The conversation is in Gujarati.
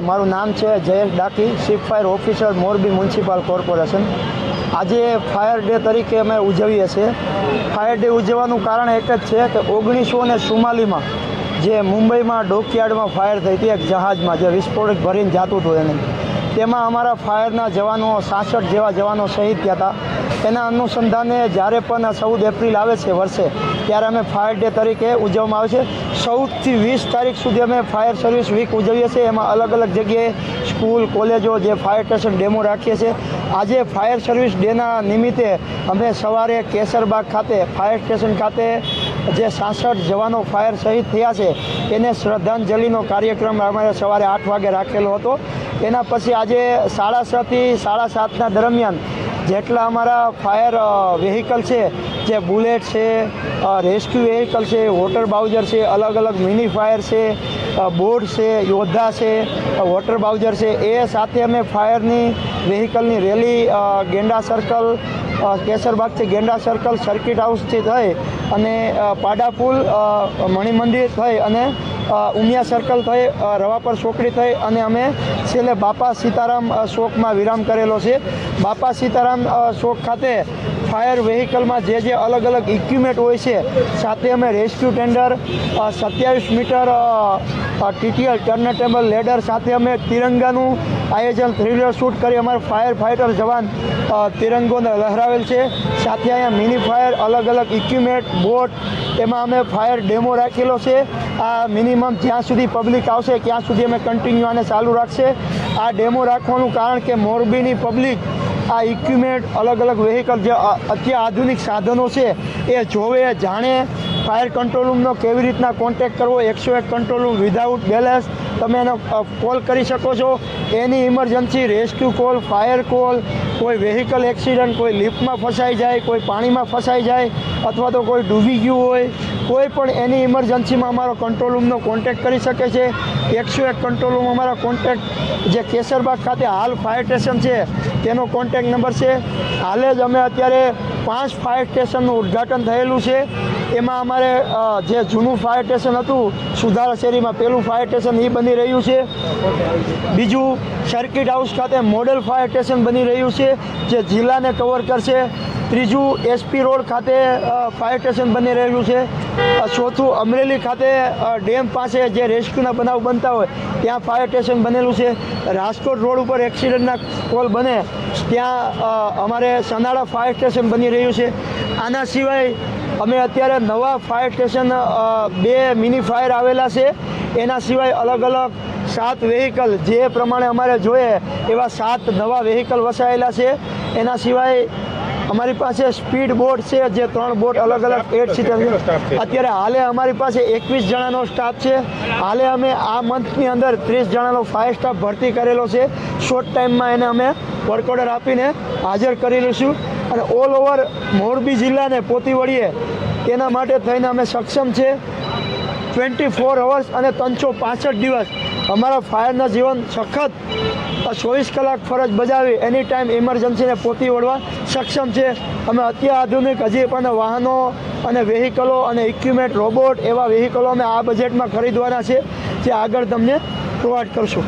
મારું નામ છે Jayesh Daki, chief fire officer, Morbi municipal corporation. આજે ફાયર ડે તરીકે અમે ઉજવીએ છીએ। ફાયર ડે ઉજવવાનું કારણ એક જ છે કે 1944માં જે મુંબઈમાં ડોકયાર્ડમાં ફાયર થઈ હતી, એક જહાજમાં જે વિસ્ફોટક ભરીને જતું હતું એને, તેમાં અમારા ફાયરના જવાનો 66 જેવા જવાનો શહીદ થયા હતા। એના અનુસંધાને જ્યારે પણ 14 એપ્રિલ આવે છે વર્ષે, ત્યારે અમે ફાયર ડે તરીકે ઉજવવામાં આવે છે। 14 થી 20 તારીખ સુધી અમે ફાયર સર્વિસ વીક ઉજવીએ છીએ। એમાં અલગ અલગ જગ્યાએ સ્કૂલ, કોલેજો, જે ફાયર સ્ટેશન ડેમો રાખીએ છીએ। આજે ફાયર સર્વિસ ડેના નિમિત્તે અમે સવારે કેસરબાગ ખાતે ફાયર સ્ટેશન ખાતે જે 66 જવાનો ફાયર શહીદ થયા છે એને શ્રદ્ધાંજલિનો કાર્યક્રમ અમારે સવારે 8 વાગે રાખેલો હતો। એના પછી આજે 6:30 થી 7:30ના દરમિયાન જેટલા અમારા ફાયર વ્હીકલ છે, જે બુલેટ છે, રેસ્ક્યુ વ્હીકલ છે, વોટર બાઉઝર છે, અલગ અલગ મિની ફાયર છે, બોટ છે, યોદ્ધા છે, વોટર બાઉઝર છે, એ સાથે અમે ફાયરની વ્હીકલની રેલી ગેંડા સર્કલ, કેસરબાગથી ગેંડા સર્કલ, સર્કિટ હાઉસથી થઈ અને પાડાપુલ, મણિમંદિર થઈ અને ઉમિયા સર્કલ થઈ, રવાપર ચોકડી થઈ અને અમે છેલ્લે બાપા સીતારામ ચોકમાં વિરામ કરેલો છે। બાપા સીતારામ ચોક ખાતે ફાયર વ્હીકલમાં જે અલગ અલગ ઇક્વિપમેન્ટ હોય છે, સાથે અમે rescue tender, 27 metre TTL turntable ladder સાથે અમે તિરંગાનું આયોજન 3D શૂટ કરી અમારા ફાયર ફાઇટર જવાન તિરંગો લહેરાવેલ છે। સાથે અહીંયા મિની ફાયર, અલગ અલગ ઇક્વિપમેન્ટ, બોટ, એમાં અમે ફાયર ડેમો રાખેલો છે। આ મિનિમમ જ્યાં સુધી પબ્લિક આવશે ત્યાં સુધી અમે કન્ટિન્યુ આને ચાલુ રાખશે। આ ડેમો રાખવાનું કારણ કે મોરબીની પબ્લિક આ ઇક્વિપમેન્ટ, અલગ અલગ વ્હીકલ, જે અત્યાધુનિક સાધનો છે એ જોવે, જાણે। ફાયર કંટ્રોલ રૂમનો કેવી રીતના કોન્ટેક્ટ કરવો, 101 કંટ્રોલ રૂમ વિધાઉટ બેલેન્સ તમે એનો કોલ કરી શકો છો। Any emergency rescue call, fire call, કોઈ વ્હીકલ એક્સિડન્ટ, કોઈ લિફ્ટમાં ફસાઈ જાય, કોઈ પાણીમાં ફસાઈ જાય, અથવા તો કોઈ ડૂબી ગયું હોય, કોઈ પણ એની ઇમરજન્સીમાં અમારો કંટ્રોલ રૂમનો કોન્ટેક્ટ કરી શકે છે। 101 કંટ્રોલ રૂમ અમારા કોન્ટેક્ટ જે કેસરબાગ ખાતે હાલ ફાયર સ્ટેશન છે તેનો કોન્ટેક્ટ નંબર છે। હાલે જ અમે અત્યારે 5 ફાયર સ્ટેશનનું ઉદ્ઘાટન થયેલું છે। એમાં અમારે જે જૂનું ફાયર સ્ટેશન હતું સુધારા શેરીમાં, પહેલું ફાયર સ્ટેશન એ બની રહ્યું છે। બીજું સર્કિટ હાઉસ ખાતે મોડેલ ફાયર સ્ટેશન બની રહ્યું છે જે જિલ્લાને કવર કરશે। ત્રીજું SP રોડ ખાતે ફાયર સ્ટેશન બની રહ્યું છે। ચોથું અમરેલી ખાતે ડેમ પાસે જે રેસ્ક્યુના બનાવ બનતા હોય ત્યાં ફાયર સ્ટેશન બનેલું છે। રાજકોટ રોડ ઉપર એક્સિડન્ટના કોલ બને ત્યાં અમારે સનાળા ફાયર સ્ટેશન બની રહ્યું છે। આના સિવાય અમે અત્યારે નવા ફાયર સ્ટેશન 2 મિની ફાયર આવેલા છે। એના સિવાય અલગ અલગ 7 વ્હીકલ, જે પ્રમાણે અમારે જોઈએ એવા 7 નવા વ્હીકલ વસાયેલા છે। એના સિવાય અમારી પાસે સ્પીડ બોટ છે, જે 3 બોટ અલગ અલગ 8 સીટર છે। અત્યારે હાલે અમારી પાસે 21 જણાનો સ્ટાફ છે। હાલે અમે આ મંથની અંદર 30 જણાનો ફાયર સ્ટાફ ભરતી કરેલો છે। શોર્ટ ટાઈમમાં એને અમે વર્ક ઓર્ડર આપીને હાજર કરી લઈશું અને ઓલ ઓવર મોરબી જિલ્લાને પહોંચી વળીએ તેના માટે થઈને અમે સક્ષમ છે। 24 અવર્સ અને 365 દિવસ અમારા ફાયરના જીવન સખત 24 કલાક ફરજ બજાવી એની ટાઈમ ઇમરજન્સીને પહોંચી વળવા સક્ષમ છે। અમે અત્યાધુનિક હજી પણ વાહનો અને વ્હીકલો અને ઇક્વિપમેન્ટ, રોબોટ, એવા વ્હીકલો અમે આ બજેટમાં ખરીદવાના છે, જે આગળ તમને પ્રોવાઈડ કરશું।